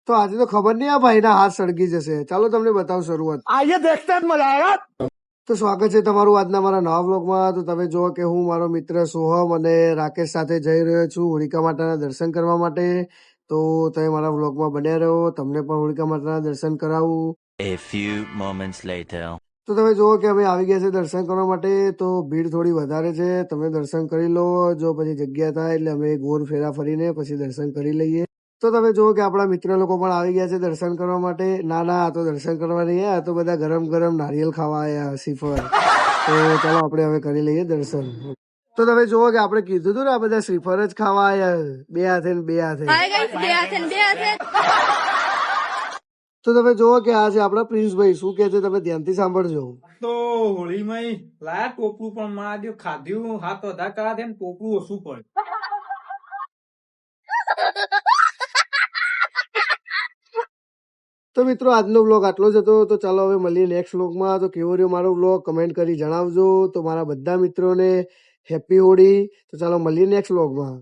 તો આજે તો ખબર નહીં આ ભાઈના હાથ સળગી જશે. ચાલો તમને બતાવું શરૂઆત. आइए देखते हैं मजा आएगा। તો સ્વાગત છે તમારું આજના મારા નવા વ્લોગમાં. તો તમે જુઓ કે હું મારો મિત્ર સોહમ અને રાકેશ સાથે જઈ રહ્યો છું હોલિકા માતાના દર્શન કરવા માટે. તો તમે મારા વ્લોગમાં બન્યા રહો, તમને પણ હોલિકા માતાના દર્શન કરાવું. A few moments later. તો તમે જુઓ કે અમે આવી ગયા છે દર્શન કરવા માટે. તો ભીડ થોડી વધારે છે, તમે દર્શન કરી લો. જો પછી જગ્યા થાય એટલે અમે ગોળ ફેરા ફરીને પછી દર્શન કરી લઈએ. તો તમે જુઓ કે આપણા મિત્ર લોકો પણ આવી ગયા છે દર્શન કરવા માટે. ના ના, આ તો દર્શન કરવા નહીં, આ તો બધા ગરમ ગરમ નારિયેલ ખાવા આવ્યા, શ્રીફળ. તો ચાલો આપણે હવે કરી લઈએ દર્શન. તો તમે જુઓ કે આપણે કીધું હતું ને આ બધા શ્રીફળ જ ખાવા આવ્યા, બે હાથે ને બે હાથે. તો તમે જુઓ કે આ છે આપણા પ્રિન્સભાઈ, શું કે છે તમે ધ્યાનથી સાંભળજો. તો હોળીમાં લાયા ટોપલું પણ મહાદેવ ખાધ્યું, હાથ વધા કરા છે ને ટોપલું ઓછું પડે. તો મિત્રો આજનો બ્લોગ આટલો જ હતો. તો ચાલો હવે મળીએ નેક્સ્ટ બ્લોગમાં. તો કેવો રહ્યો મારો બ્લોગ કમેન્ટ કરી જણાવજો. તો મારા બધા મિત્રોને હેપી હોળી. તો ચાલો મળીએ નેક્સ્ટ બ્લોગમાં.